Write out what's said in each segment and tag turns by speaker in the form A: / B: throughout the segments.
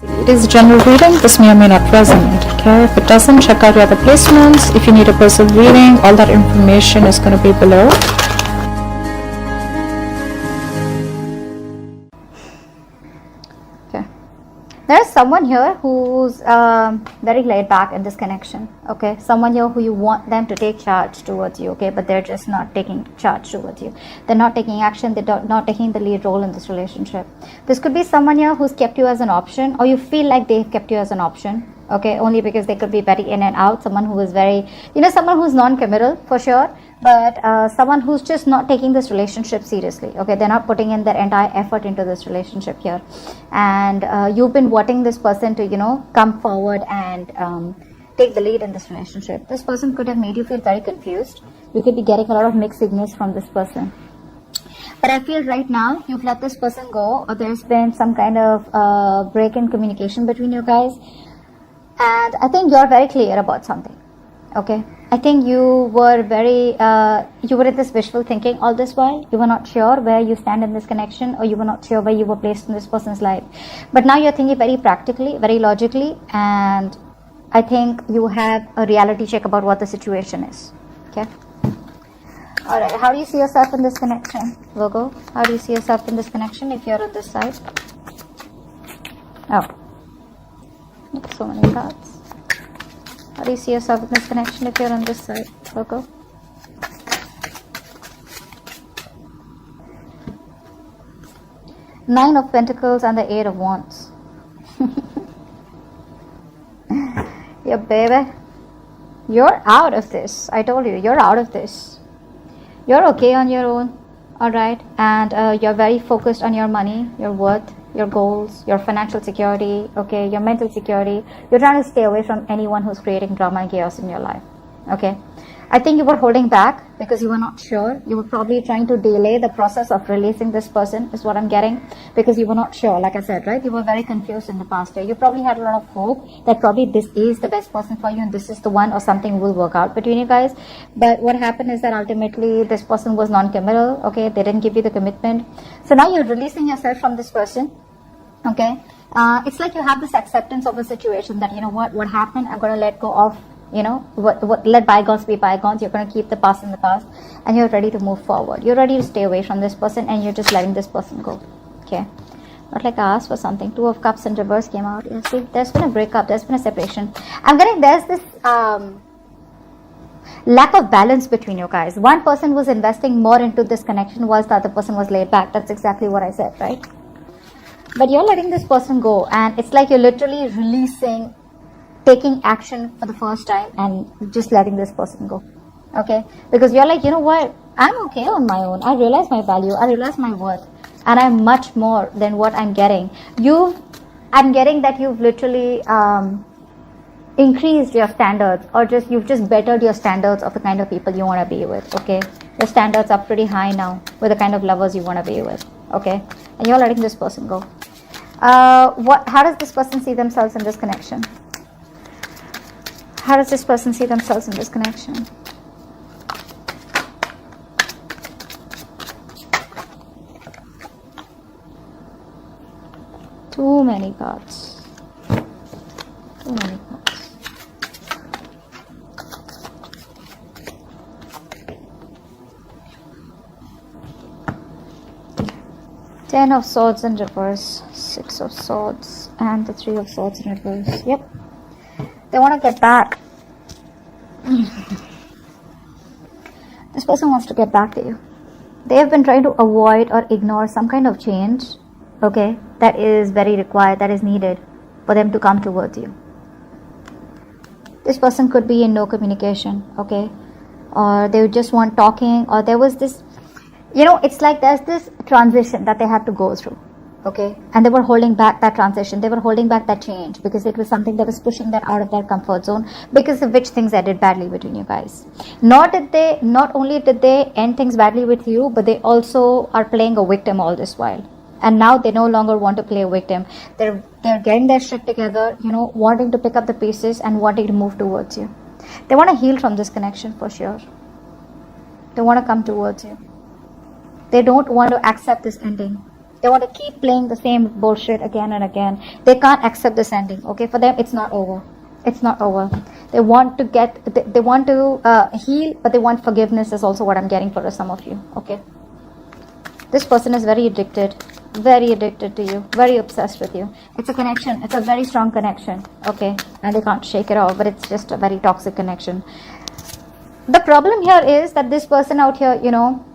A: It is a general reading. This may or may not resonate. Okay, if it doesn't, check out your other placements. If you need a personal reading, all that information is going to be below.
B: Okay, there is someone here who's very laid back in this connection. Okay, someone here who you want them to take charge towards you. Okay, but they're just not taking charge towards you. They're not taking action. They're not taking the lead role in this relationship. This could be someone here who's kept you as an option, or you feel like they've kept you as an option. Okay, only because they could be very in and out. Someone who is very, someone who's non-committal for sure, but someone who's just not taking this relationship seriously. Okay, they're not putting in their entire effort into this relationship here, and you've been wanting this person to come forward and take the lead in this relationship. This person could have made you feel very confused. You could be getting a lot of mixed signals from this person. But I feel right now you've let this person go, or there's been some kind of break in communication between you guys. And I think you're very clear about something. Okay, I think you were in this wishful thinking all this while. You were not sure where you stand in this connection, or you were not sure where you were placed in this person's life. But now you're thinking very practically, very logically, and I think you have a reality check about what the situation is. Okay. Alright, how do you see yourself in this connection, Virgo? How do you see yourself in this connection if you're on this side? Oh. So many cards. How do you see yourself in this connection if you're on this side, Virgo? Nine of Pentacles and the Eight of Wands. Yeah, baby. You're out of this. I told you, you're out of this. You're okay on your own, alright? And you're very focused on your money, your worth, your goals, your financial security, okay, your mental security. You're trying to stay away from anyone who's creating drama and chaos in your life, okay? I think you were holding back because you were not sure. You were probably trying to delay the process of releasing this person, is what I'm getting, because you were not sure, like I said, right? You were very confused in the past year. You probably had a lot of hope that probably this is the best person for you and this is the one, or something will work out between you guys. But what happened is that ultimately this person was non-committal, okay? They didn't give you the commitment. So now you're releasing yourself from this person, okay? It's like you have this acceptance of a situation that, what happened, I'm going to let go of. Let bygones be bygones. You're going to keep the past in the past, and you're ready to move forward. You're ready to stay away from this person, and you're just letting this person go. Okay, not like I asked for something. Two of Cups in reverse came out. Yeah, see, there's been a breakup, there's been a separation. I'm getting there's this lack of balance between you guys. One person was investing more into this connection, whilst the other person was laid back. That's exactly what I said, right? But you're letting this person go, and it's like you're literally releasing, taking action for the first time and just letting this person go, okay? Because you're like, what, I'm okay on my own. I realize my value, I realize my worth, and I'm much more than what I'm getting. I'm getting that you've literally increased your standards, or you've just bettered your standards of the kind of people you want to be with, okay? Your standards are pretty high now with the kind of lovers you want to be with, okay? And you're letting this person go. How does this person see themselves in this connection? How does this person see themselves in this connection? Too many cards. Too many cards. Ten of Swords in reverse, Six of Swords, and the Three of Swords in reverse. Yep. They want to get back. This person wants to get back to you. They have been trying to avoid or ignore some kind of change, okay, that is very required, that is needed for them to come towards you. This person could be in no communication, okay, or they just want talking, or there was this, it's like there's this transition that they had to go through. Okay, and they were holding back that transition, they were holding back that change, because it was something that was pushing them out of their comfort zone, because of which things ended badly between you guys. Not only did they end things badly with you, but they also are playing a victim all this while. And now they no longer want to play a victim. They're getting their shit together, wanting to pick up the pieces and wanting to move towards you. They want to heal from this connection for sure. They want to come towards you. They don't want to accept this ending. They want to keep playing the same bullshit again and again. They can't accept this ending. Okay, for them it's not over. It's not over. They want to they want to heal, but they want forgiveness is also what I'm getting for some of you. Okay, this person is very addicted to you, very obsessed with you. It's a connection. It's a very strong connection. Okay, and they can't shake it off, but it's just a very toxic connection. The problem here is that this person out here, you know,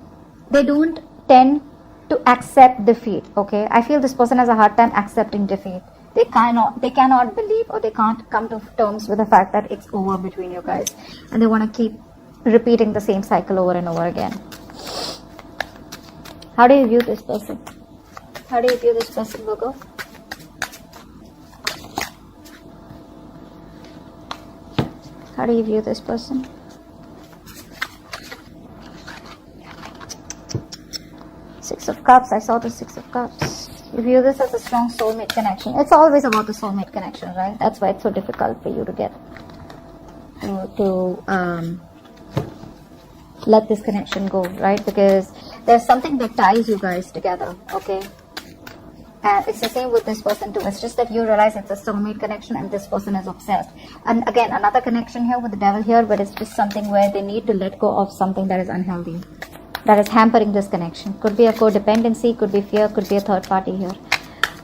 B: they don't tend to accept defeat. Okay, I feel this person has a hard time accepting defeat. They cannot believe, or they can't come to terms with the fact that it's over between you guys, and they want to keep repeating the same cycle over and over again. How do you view this person? How do you view this person, Virgo? How do you view this person? Six of Cups. I saw the Six of Cups. You view this as a strong soulmate connection. It's always about the soulmate connection, right? That's why it's so difficult for you to get let this connection go, right? Because there's something that ties you guys together, okay? And it's the same with this person too. It's just that you realize it's a soulmate connection and this person is obsessed. And again, another connection here with the devil here, but it's just something where they need to let go of something that is unhealthy, that is hampering this connection. Could be a codependency, could be fear, could be a third party here.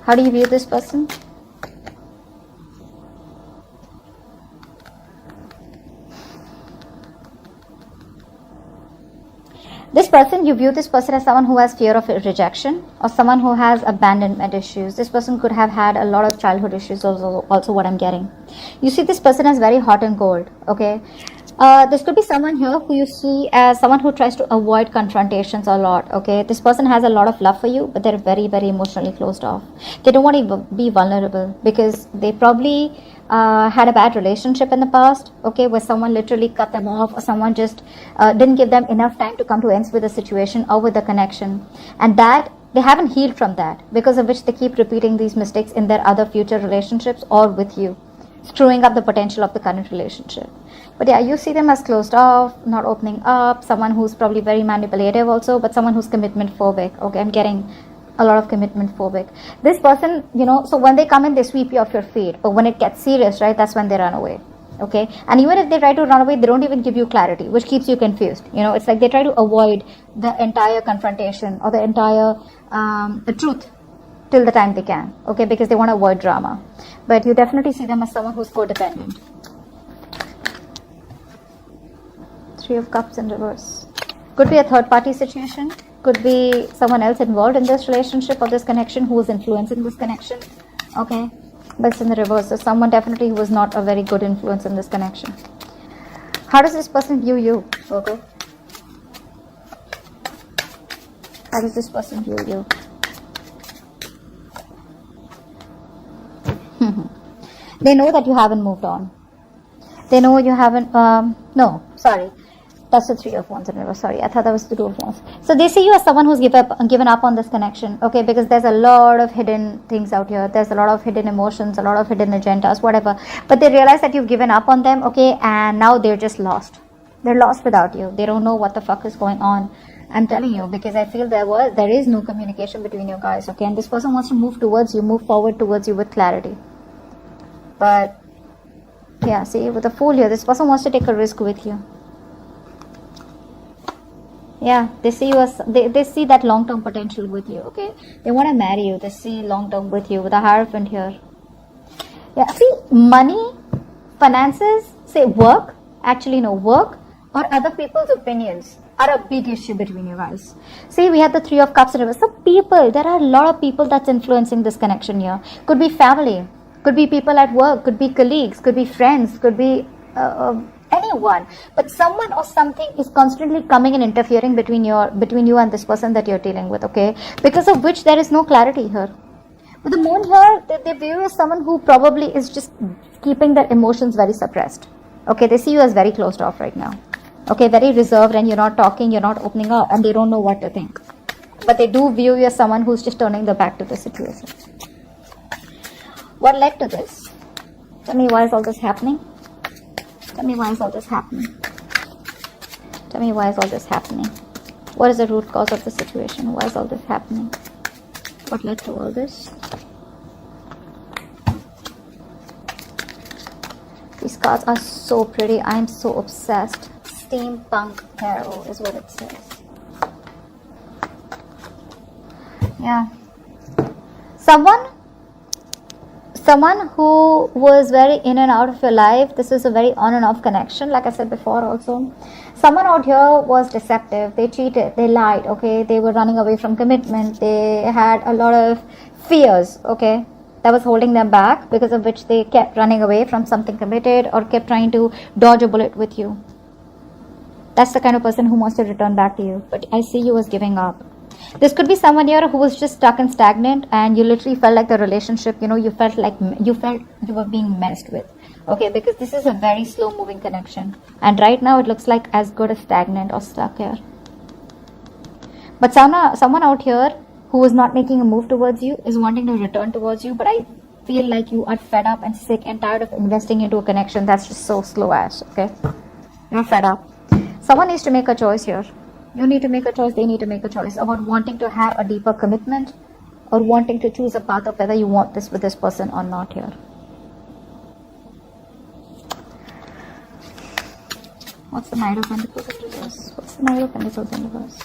B: How do you view this person? This person, you view this person as someone who has fear of rejection or someone who has abandonment issues. This person could have had a lot of childhood issues, also what I'm getting. You see this person as very hot and cold, okay? This could be someone here who you see as someone who tries to avoid confrontations a lot, okay? This person has a lot of love for you, but they're very, very emotionally closed off. They don't want to be vulnerable because they probably had a bad relationship in the past, okay, where someone literally cut them off or someone just didn't give them enough time to come to ends with the situation or with the connection. And that they haven't healed from that, because of which they keep repeating these mistakes in their other future relationships or with you, screwing up the potential of the current relationship. But yeah, you see them as closed off, not opening up, someone who's probably very manipulative also, but someone who's commitment phobic. Okay, I'm getting a lot of commitment phobic. This person, you know, so when they come in, they sweep you off your feet. But when it gets serious, right, that's when they run away. Okay, and even if they try to run away, they don't even give you clarity, which keeps you confused. You know, it's like they try to avoid the entire confrontation or the entire the truth till the time they can. Okay, because they want to avoid drama. But you definitely see them as someone who's codependent. Three of Cups in reverse. Could be a third party situation. Could be someone else involved in this relationship or this connection who is influencing this connection. Okay, but it's in the reverse. So someone definitely who was not a very good influence in this connection. How does this person view you? Okay. How does this person view you? They know that you haven't moved on. They know you haven't, no, sorry. That's the Three of Wands in reverse. Sorry, I thought that was the Two of Wands. So they see you as someone who's given up on this connection, okay? Because there's a lot of hidden things out here. There's a lot of hidden emotions, a lot of hidden agendas, whatever. But they realize that you've given up on them, okay? And now they're just lost. They're lost without you. They don't know what the fuck is going on. I'm telling you, because I feel there is no communication between you guys, okay? And this person wants to move towards you, move forward towards you with clarity. But yeah, see, with the Fool here, this person wants to take a risk with you. Yeah, they see you as they see that long-term potential with you, okay? They want to marry you. They see long-term with you with a Hierophant here. Yeah, see, money, finances, say work, actually no, work or other people's opinions are a big issue between you guys. See, we have the Three of Cups in reverse. So people, there are a lot of people that's influencing this connection here. Could be family, could be people at work, could be colleagues, could be friends, could be anyone, but someone or something is constantly coming and interfering between you and this person that you're dealing with, okay? Because of which there is no clarity here. With the Moon here, they view you as someone who probably is just keeping their emotions very suppressed. Okay, they see you as very closed off right now. Okay, very reserved, and you're not talking, you're not opening up, and they don't know what to think. But they do view you as someone who's just turning their back to the situation. What led to this? Tell me, why is all this happening? Tell me, why is all this happening? Tell me, why is all this happening? What is the root cause of the situation? Why is all this happening? What led to all this? These cards are so pretty. I am so obsessed. Steampunk tarot is what it says. Yeah. Someone who was very in and out of your life. This is a very on and off connection, like I said before also. Someone out here was deceptive. They cheated, they lied, okay? They were running away from commitment. They had a lot of fears, okay, that was holding them back, because of which they kept running away from something committed or kept trying to dodge a bullet with you. That's the kind of person who wants to return back to you. But I see you as giving up. This could be someone here who was just stuck and stagnant, and you literally felt like the relationship, you felt like you were being messed with. Okay, because this is a very slow moving connection. And right now it looks like as good as stagnant or stuck here. But someone out here who is not making a move towards you is wanting to return towards you. But I feel like you are fed up and sick and tired of investing into a connection that's just so slow ass. Okay, you're fed up. Someone needs to make a choice here. You need to make a choice, they need to make a choice about wanting to have a deeper commitment or wanting to choose a path of whether you want this with this person or not here. What's the Knight of Pentacles in reverse? What's the Knight of Pentacles in reverse?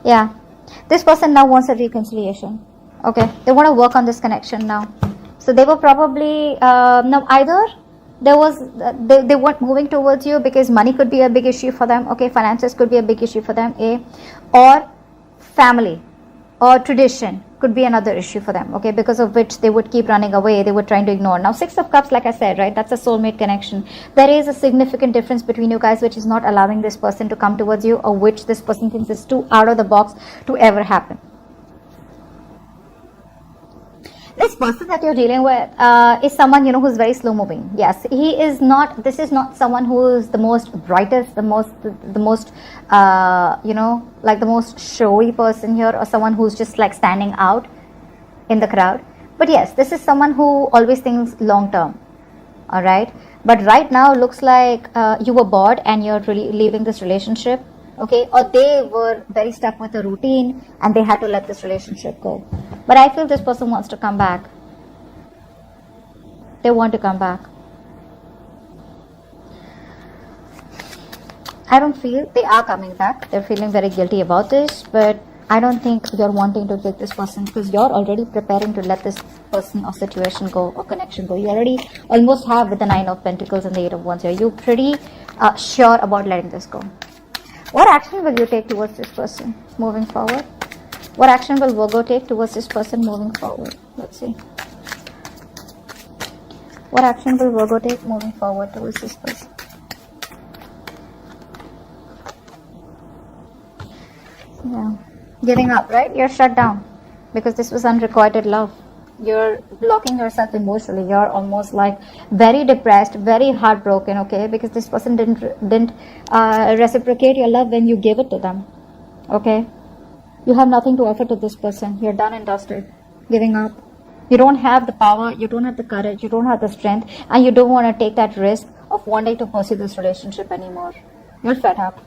B: Yeah, this person now wants a reconciliation. Okay, they want to work on this connection now. So they were probably now either there was they weren't moving towards you because money could be a big issue for them. Okay, finances could be a big issue for them. Or family or tradition could be another issue for them. Okay, because of which they would keep running away. They were trying to ignore. Now 6 of Cups, like I said, right? That's a soulmate connection. There is a significant difference between you guys, which is not allowing this person to come towards you, or which this person thinks is too out of the box to ever happen. This person that you're dealing with is someone, who's very slow moving. Yes, he is not, this is not someone who is the most brightest, the most, like the most showy person here, or someone who's just like standing out in the crowd. But yes, this is someone who always thinks long term. All right. But right now looks like you were bored and you're really leaving this relationship. Okay, or they were very stuck with a routine and they had to let this relationship go. But I feel this person wants to come back. They want to come back. I don't feel they are coming back. They're feeling very guilty about this, but I don't think you're wanting to take this person, because you're already preparing to let this person or situation go or connection go. You already almost have with the 9 of Pentacles and the 8 of Wands here. You're pretty sure about letting this go. What action will you take towards this person moving forward? What action will Virgo take towards this person moving forward? Let's see. What action will Virgo take moving forward towards this person? Yeah. Giving up, right? You're shut down because this was unrequited love. You're blocking yourself emotionally. You're almost like very depressed, very heartbroken, okay? Because this person didn't reciprocate your love when you gave it to them, okay? You have nothing to offer to this person. You're done and dusted. Giving up. You don't have the power, you don't have the courage, you don't have the strength, and you don't want to take that risk of wanting to pursue this relationship anymore. You're fed up.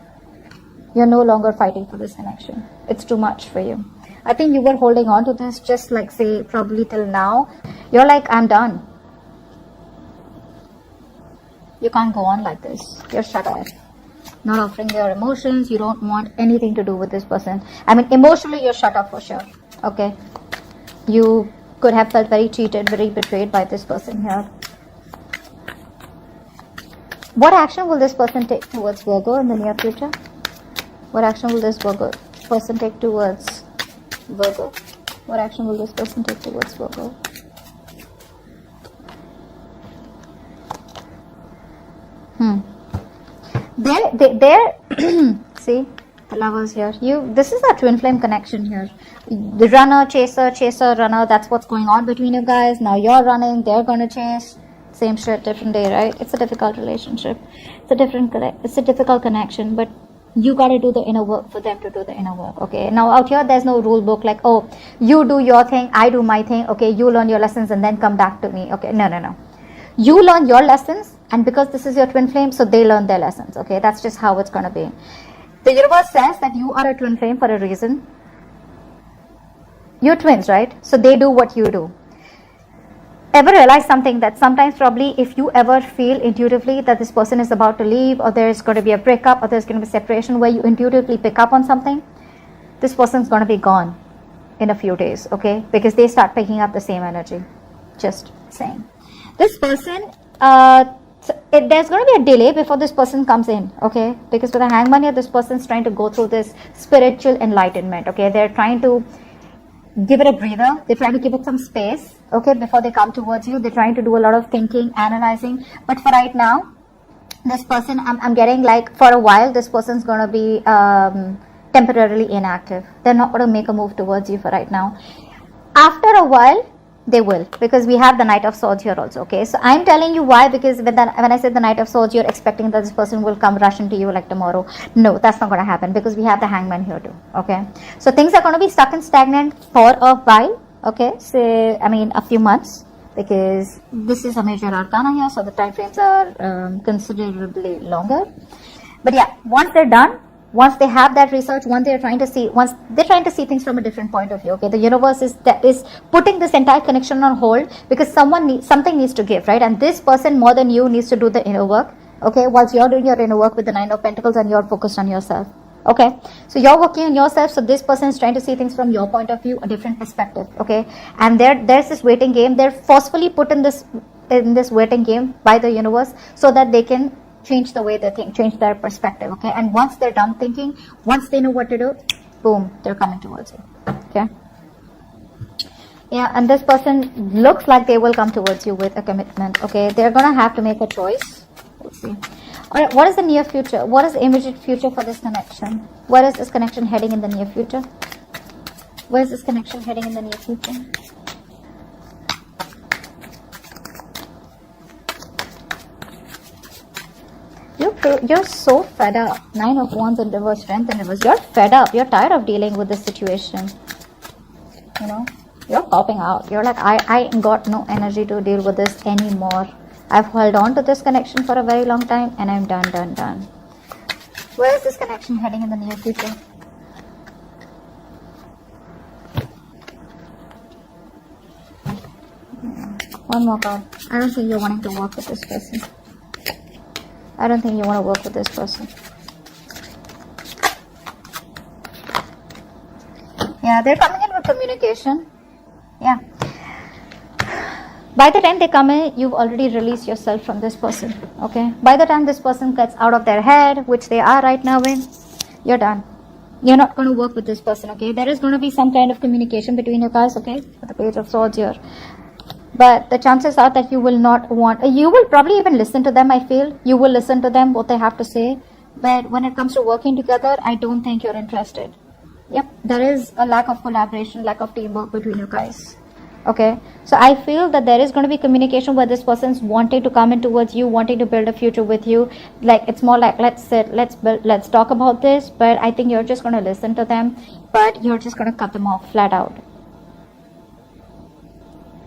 B: You're no longer fighting for this connection. It's too much for you. I think you were holding on to this just like, say, probably till now. You're like, I'm done. You can't go on like this. You're shut off. Not offering your emotions. You don't want anything to do with this person. I mean, emotionally, you're shut off for sure. Okay. You could have felt very cheated, very betrayed by this person here. What action will this person take towards Virgo in the near future? What action will this person take towards Virgo? What action will this person take towards Virgo? They're see, the lovers here. This is a twin flame connection here. The runner, chaser, runner. That's what's going on between you guys. Now you're running, they're gonna chase. Same shit, different day, right? It's a difficult relationship. It's a difficult connection, but you got to do the inner work for them to do the inner work. Okay, now out here there's no rule book like, oh, you do your thing, I do my thing, okay, you learn your lessons and then come back to me. Okay, no. You learn your lessons, and because this is your twin flame, so they learn their lessons. Okay, that's just how it's going to be. The universe says that you are a twin flame for a reason. You're twins, right? So they do what you do. Ever realize something, that sometimes probably if you ever feel intuitively that this person is about to leave, or there's going to be a breakup, or there's going to be separation, where you intuitively pick up on something, this person's going to be gone in a few days, okay? Because they start picking up the same energy. Just saying. This person, there's going to be a delay before this person comes in, okay? Because with the hangman here, this person's trying to go through this spiritual enlightenment, okay? They're trying to give it a breather. They're trying to give it some space, okay, before they come towards you. They're trying to do a lot of thinking, analyzing. But for right now, this person, I'm getting like for a while, this person's going to be temporarily inactive. They're not going to make a move towards you for right now. After a while, they will, because we have the Knight of Swords here also, okay? So I'm telling you why, because when I said the Knight of Swords, you're expecting that this person will come rush into you like tomorrow. No, that's not going to happen, because we have the Hangman here too, okay? So things are going to be stuck and stagnant for a while, okay? So, I mean, a few months, because this is a major arcana here, so the time frames are considerably longer. But yeah, once they're done, once they have that research, once they're trying to see things from a different point of view, okay? The universe is putting this entire connection on hold, because something needs to give, right? And this person more than you needs to do the inner work, okay? Whilst you're doing your inner work with the Nine of Pentacles, and you're focused on yourself, okay? So you're working on yourself, so this person is trying to see things from your point of view, a different perspective, okay? And there's this waiting game. They're forcefully put in this waiting game by the universe, so that they can change the way they think, change their perspective, okay? And once they're done thinking, once they know what to do, boom, they're coming towards you, okay? Yeah, and this person looks like they will come towards you with a commitment, okay? They're going to have to make a choice. Let's see. All right, what is the near future? What is the immediate future for this connection? Where is this connection heading in the near future? Where is this connection heading in the near future? You're so fed up. Nine of Wands in reverse, Strength in reverse. You're fed up. You're tired of dealing with this situation. You know, you're popping out. You're like, I ain't got no energy to deal with this anymore. I've held on to this connection for a very long time, and I'm done. Where is this connection heading in the near future? One more card. I don't think you're wanting to work with this person. I don't think you want to work with this person. Yeah, they're coming in with communication. Yeah. By the time they come in, you've already released yourself from this person. Okay? By the time this person gets out of their head, which they are right now in, you're done. You're not going to work with this person, okay? There is going to be some kind of communication between you guys, okay? For the Page of Swords here. But the chances are that you will not want, you will probably even listen to them, I feel. You will listen to them, what they have to say. But when it comes to working together, I don't think you're interested. Yep, there is a lack of collaboration, lack of teamwork between you guys. Okay, so I feel that there is going to be communication where this person's wanting to come in towards you, wanting to build a future with you. Like, it's more like, let's sit, let's talk about this. But I think you're just going to listen to them, but you're just going to cut them off flat out.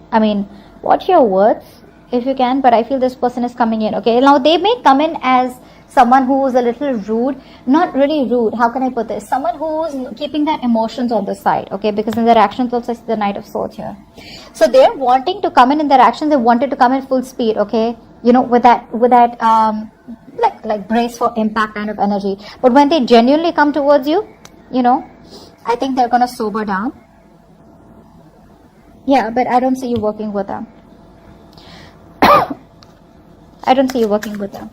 B: I mean, watch your words if you can, but I feel this person is coming in, okay? Now, they may come in as someone who is a little rude, not really rude, how can I put this? Someone who is keeping their emotions on the side, okay? Because in their actions also is the Knight of Swords here. So they're wanting to come in their actions, they wanted to come in full speed, okay? You know, with that like brace for impact kind of energy. But when they genuinely come towards you, you know, I think they're going to sober down. Yeah, but I don't see you working with them. I don't see you working with them.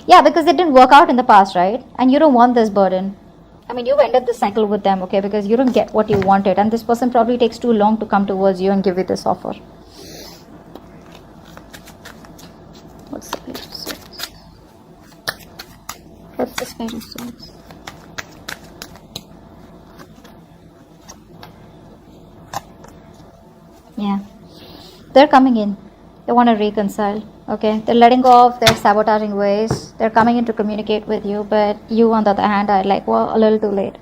B: Yeah, because it didn't work out in the past, right? And you don't want this burden. I mean, you've ended the cycle with them, okay? Because you don't get what you wanted. And this person probably takes too long to come towards you and give you this offer. What's the Page of Swords? What's this Page of Swords? Yeah. They're coming in. They want to reconcile. Okay. They're letting go of their sabotaging ways. They're coming in to communicate with you. But you, on the other hand, are like, well, a little too late.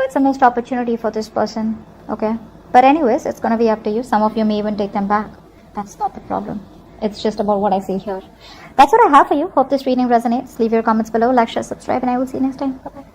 B: it's a missed opportunity for this person. Okay. But anyways, it's going to be up to you. Some of you may even take them back. That's not the problem. It's just about what I see here. That's what I have for you. Hope this reading resonates. Leave your comments below, like, share, subscribe, and I will see you next time. Bye-bye.